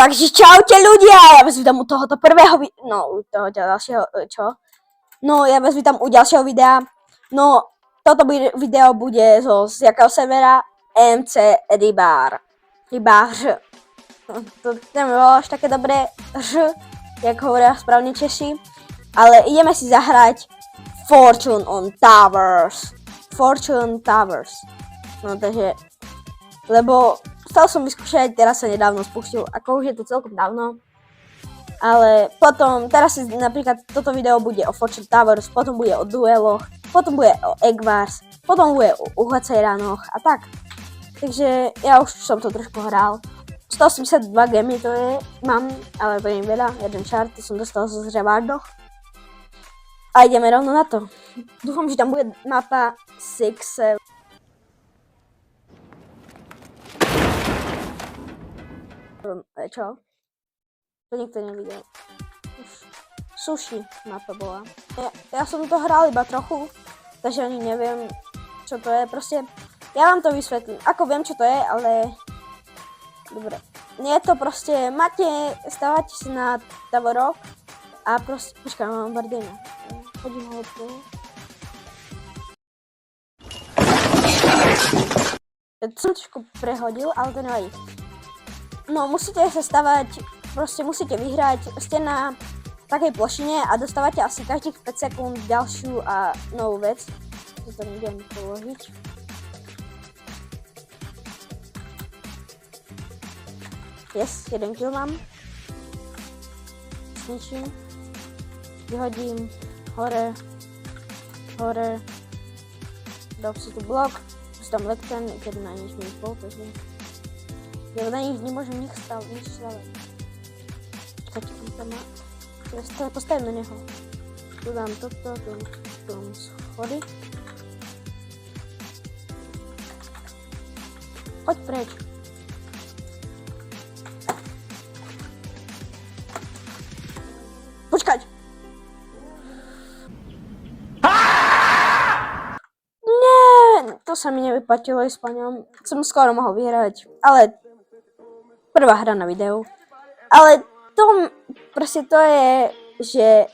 Takže čaute ľudia, ja vás vítam u tohoto prvého u toho ďalšieho, čo? No, ja vás vítam u ďalšieho videa. No, toto video bude z jakého servera? MC Rybár. Rybář. No, to nebolo až také dobré, jak hovoria správne Češi. Ale ideme si zahrať Fortune on Towers. Fortune Towers. No, takže, lebo chcel som vyskúšať, teraz sa nedávno spustil, ako už je to celkom dávno. Ale potom, teraz si napríklad toto video bude o Fortune Towers, potom bude o dueloch, potom bude o Egg Wars, potom bude o uhacejranoch a tak. Takže ja už som to trošku hral. 182 gemy to je, mám, ale to nie je veľa, jeden čart, to som dostal zo Zrevardoch. A ideme rovno na to. Dúfam, že tam bude mapa 6. Čo? To nikto nevidel. Sushi mapa bola. Ja som to hral iba trochu, takže ani neviem, čo to je. Proste, ja vám to vysvetlím. Ako viem, čo to je, ale... Dobre. Nie je to proste, stávate si na tavorok a proste... Počkaj, mám Bardena. Chodím ho tu. To som trošku prehodil, ale to nevadí. No, musíte sa stavať, proste musíte vyhrať, ste na takej plošine a dostávate asi každých 5 sekúnd ďalšiu a novú vec. To nejdem položiť. Yes, jeden kill mám. Zničím. Vyhodím. Hore. Dal si tu blok. Tam lekten, keď na nič mi bol, takže... Ja na nich nemôžem nič stavať. Počkajte, on tam má... Ja postavím na neho. Tu dám toto, tu schody. Poď preč. Počkať! To sa mi nevyplatilo ísť po ňom. Som skoro mohol vyhrať, ale prvá hra na videu. Ale to proste to je, že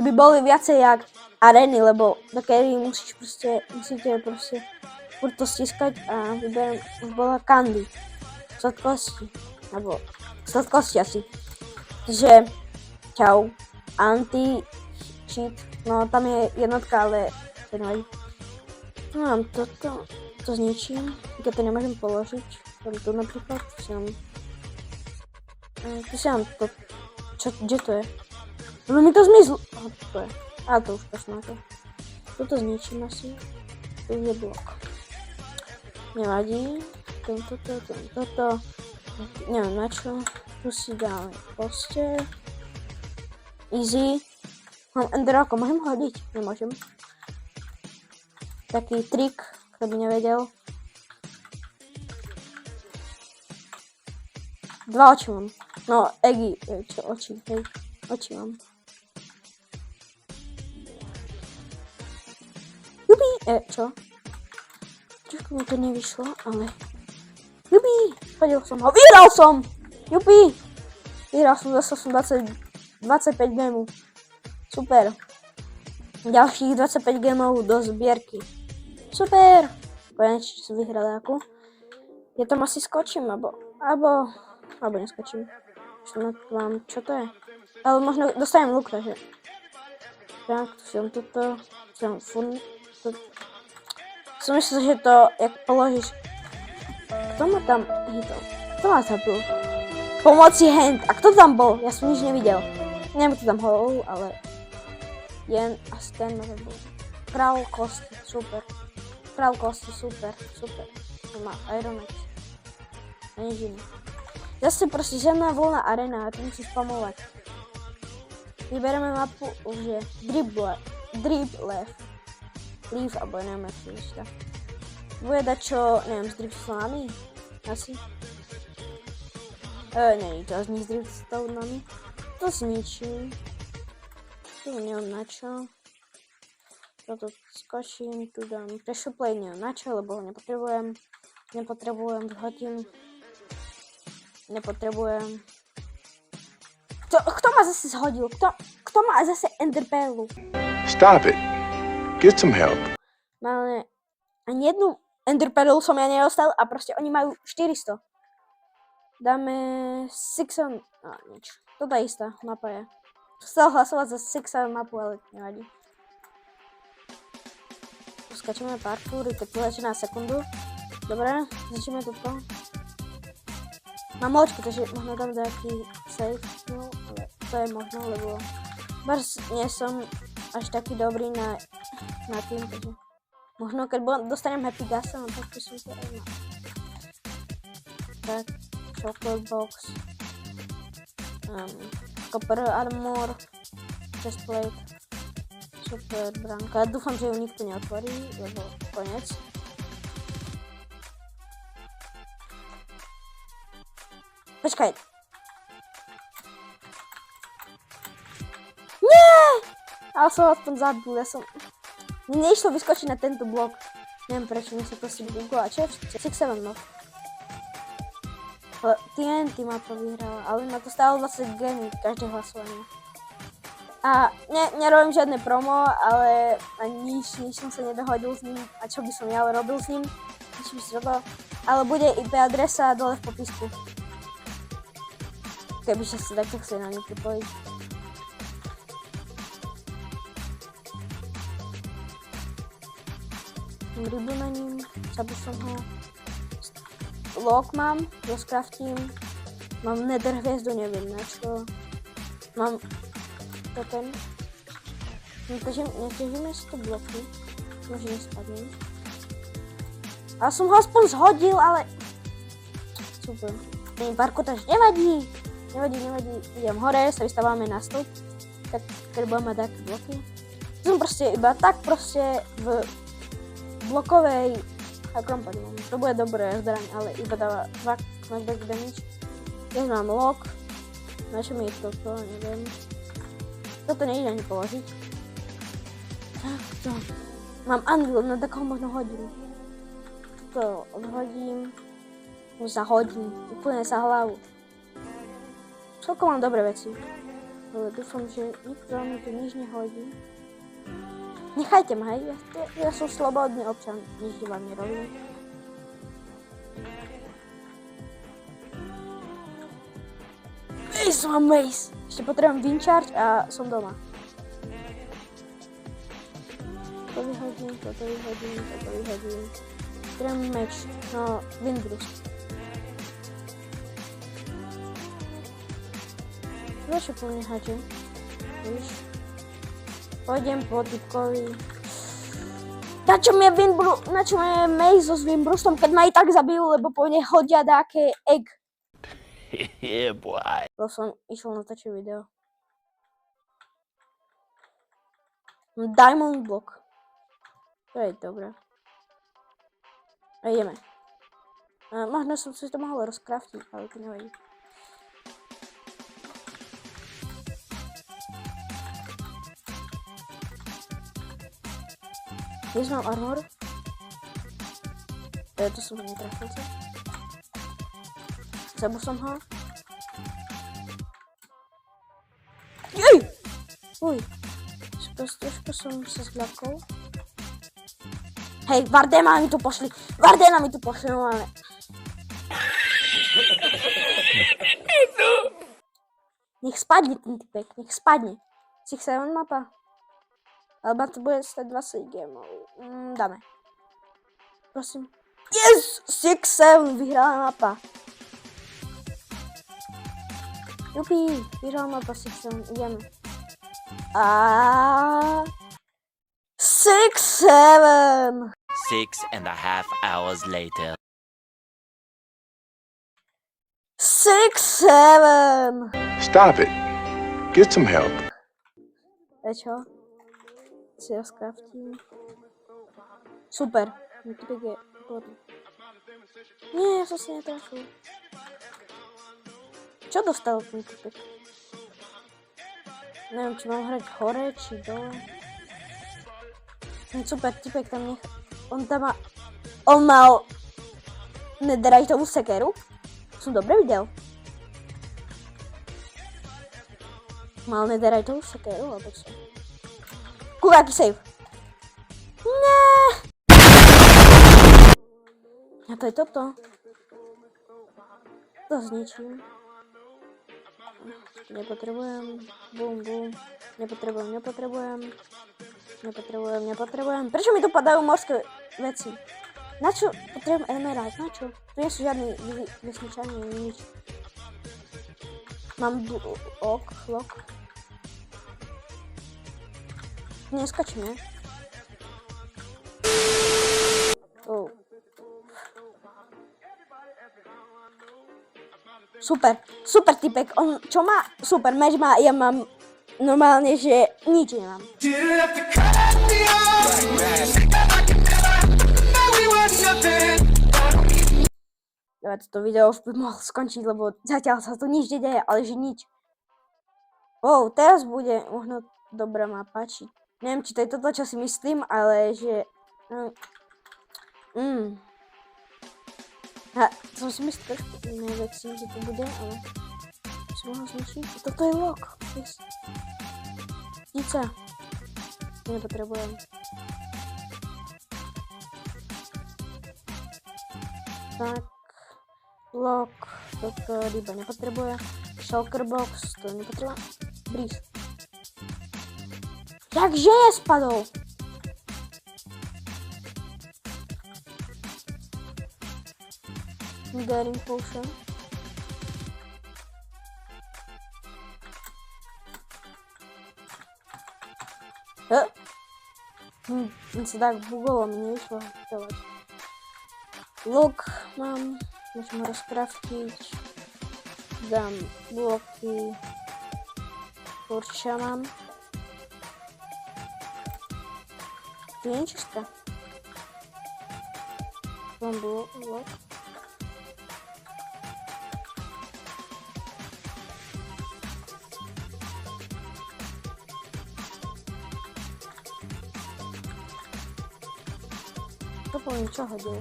by boli viacej jak areny, lebo do kedy musíte proste furt to stiskať a vyberiem, už bola Candy. Sladkosti, alebo sladkosti asi. Takže, čau. Anti-cheat, no tam je jednotka, ale to nevadí. No mám toto, to zničím, keď to nemôžem položiť, tu napríklad, tu si mám to, kde to je? No mi to zmizlo, to je, a to už pasnáte. Toto zničím asi, tu je blok. Nevadí, toto, neviem na čo, tu si dáme poste, easy, mám enderoko, môžem hodiť? Nemôžem. Taký trik, kto by nevedel. 2 oči mám. No, eggy, čo oči, hej, oči mám. Jubi, čo? Trošku mi to nevyšlo, ale... Jubi, hodil som ho, vyhral som! Jubi! Vyhral som, dostal som 25 gemov. Super. Ďalších 25 gemov do zbierky. Super! Konečne som vyhral nejakú. Ja tam asi skočím, alebo neskočím. Čo to je? Ale možno dostanem luk, takže. Tak, tu som toto. Som myslel, že to, jak položíš. Kto ma tam hitol? Kto ma zabil? Pomoci hand. A kto tam bol? Ja som nič nevidel. Neviem, kto tam hol, ale... Jen a ten ma zabil. Král kosti, super. Král kosti, super. To má Iron Axe. A nič iné. Zase proste žiadna voľná arena, a to musíš spamovať. Vybereme mapu, už je Drip Left. Leaf, alebo neviem, jak to vyšla. Bude dať čo, neviem, s Drip Slami? Asi. Nie, to z nich s Drip Slami. To zničím. Tu neviem na čo. Toto skočím, tu dám prešuplej, neviem na čo, lebo ho nepotrebujem, vyhodím. Nepotrebujem. Kto ma zase zhodil? Kto má zase enderpearlu? Stop it. Get some help. Máme ani jednu enderpearlu som ja nedostal a proste oni majú 400. Dáme Sixon... No, nič. Toto je istá mapa je. Chcel hlasovať za Sixon mapu, ale nevadí. Skačeme parkour, keď to začína sekundu. Dobre, začneme toto. Mám očku, takže možno dám nejaký save, no, ale to je možno, lebo nie som až taký dobrý na tým, takže možno keď dostanem Happy Gasa, no tak by som to aj mal. Tak, Chocolate Box, Copper Armor, Chestplate, Super branka. Dúfam, že ju nikto neotvorí, lebo koniec. Počkaj. Nie! Ale som aspoň zabil, Mne neišlo vyskočiť na tento blok. Neviem prečo, mi sa to si buglo. A čo je 6-7 no? TNT mapa vyhrala, ale na to stálo 20 geny, každé hlasovanie. A nerobím žiadne promo, ale nič som sa nedohodil s ním. A čo by som ja robil s ním? Nič by si robil. Ale bude IP adresa dole v popisku. Kebyže sa tak chce na ňu pripojiť. Rybu na ním, zabil som ho. Log mám, rozcraftím. Mám nether hviezdu, neviem na čo. Mám totem. Neťažíme si to bloky. Možno nespadnem. Ale som ho aspoň zhodil, ale... Super. Parkotáž nevadí. Nevadí, idem hore, sa vystávame na stup, tak keď budeme mať také bloky. Som proste iba tak proste v blokovej akrompadu. To bude dobré zbraň, ale iba dáva 2 knockback damage. Dnes mám lock, na čo mi je toto, neviem. Toto nejde ani položiť. Takto. Mám anvil, no tak ho možno hodím. Toto odhodím, zahodím, úplne za hlavu. Celkom mám dobré veci, ale dúfam, že nikto mi tu nič nehodí. Nechajte ma, hej, ja som slobodný občan, nič vám nerobím. Mám mace! Ešte potrebujem wincharge a som doma. To vyhodím. Potrebujem meč, no windbrust. Prečo po mne hadže? Víš? Pôjdem po typkovi. Na čo mi je maze s windbrustom, keď ma i tak zabijú, lebo po mne hodia dáke egg. Yeah, boy. To som išiel natočiť video. Diamond block. To je dobré. A ideme. Možno som si to mohol rozkraftiť, ale to nevadí. Dnes mám armor. To som netrafil sa. Zabil som ho. Jej! Uj. Trošku som sa zľakol. Hej, Vardena mi tu pošli, no ale... Nech spadne ten typek, nech spadne. 6-7 mapa. Alebo to bude stať 20 gemov. Dáme. Prosím. Yes! 6-7, vyhrala mapa. Jupi, vyhrala mapa 6-7, ideme. A 6-7. 6.5 hours later. 6-7. Stop it. Get some help. Čo? Si rozkraftím. Super. Typek je hodný. Nie, ja som si netrafil. Čo dostal ten typek? Neviem, či mám hrať hore, či dole. Ten super typek tam nechá. On mal netheriteovú sekeru. Som dobre videl. Mal nederaj to už sekeru, alebo čo? Kúka, aký save. Ne. A to je toto. To zničím. Nepotrebujem. Bum, bum. Nepotrebujem. Prečo mi tu padajú morské veci? Na čo potrebujem emerald? Na čo? Tu nie sú žiadne vysničania, nič. Mám lok. Neskočím, ne? Oh. Super typek. On čo má? Super meč má, ja mám normálne, že nič nemám. Toto video už by mohol skončiť, lebo zatiaľ sa tu nič nedeje, ale že nič. Wow, teraz bude možno dobrá ma páčiť. Neviem, či to je toto, čo si myslím, ale že... A som si myslel trošku iné veci, že to bude, ale... Som mohol zničiť. Toto je lok. Ptica. Nepotrebujem. Tak. Lok. Toto ryba nepotrebuje. Shulker box. To nepotrebuje. Breeze. Jakže je spadol? Daring potion. On sa tak bugolo, mi nevyšlo hovať. Luk mám, môžem rozkraftiť. Dám bloky. Kurča mám. Tu je čistka. Mám blok. To poviem, čo hodil.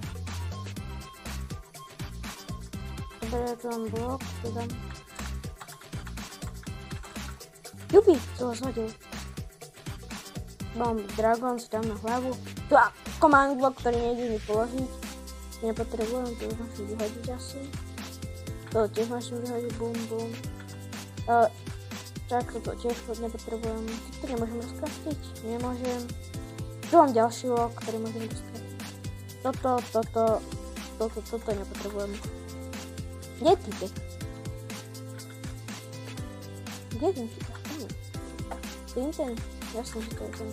Dobre, tu mám blok, tu dám. Jupi, to ho zhodil. Mám dragon, si dám na hlavu. Tu mám command block, ktorý nejde mi položiť. Nepotrebujem, to už musím vyhodiť asi. To tiež musím vyhodiť, bum. Tak, toto tiež nepotrebujem. To nemôžem rozkraftiť, nemôžem. Tu mám ďalší lok, ktorý môžem rozkraftiť. Toto nepotrebujem. Kde je typek? Kde je ten typek? Ten? Jasne, že to je ten.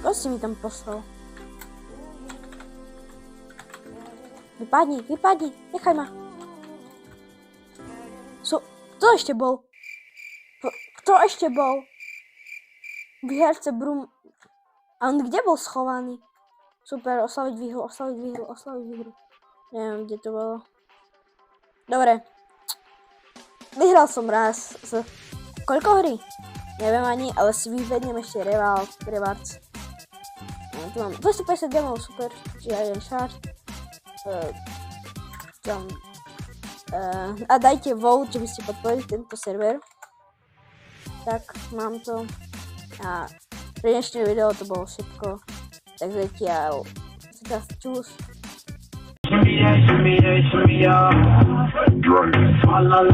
Ko si mi tam poslal? Vypadni, nechaj ma. Kto ešte bol? Kto ešte bol? V herce Brum. A on kde bol schovaný? Super, oslaviť výhru. Neviem, kde to bolo. Dobre. Vyhral som raz z... Koľko hry? Neviem ani, ale si vyvednem ešte rewards. Tu mám 250 gemov, super. Čiže aj jeden shard. A dajte vote, že by ste podporili tento server. Tak, mám to. A pre dnešné video to bolo všetko. Tak zatiaľ. Čus.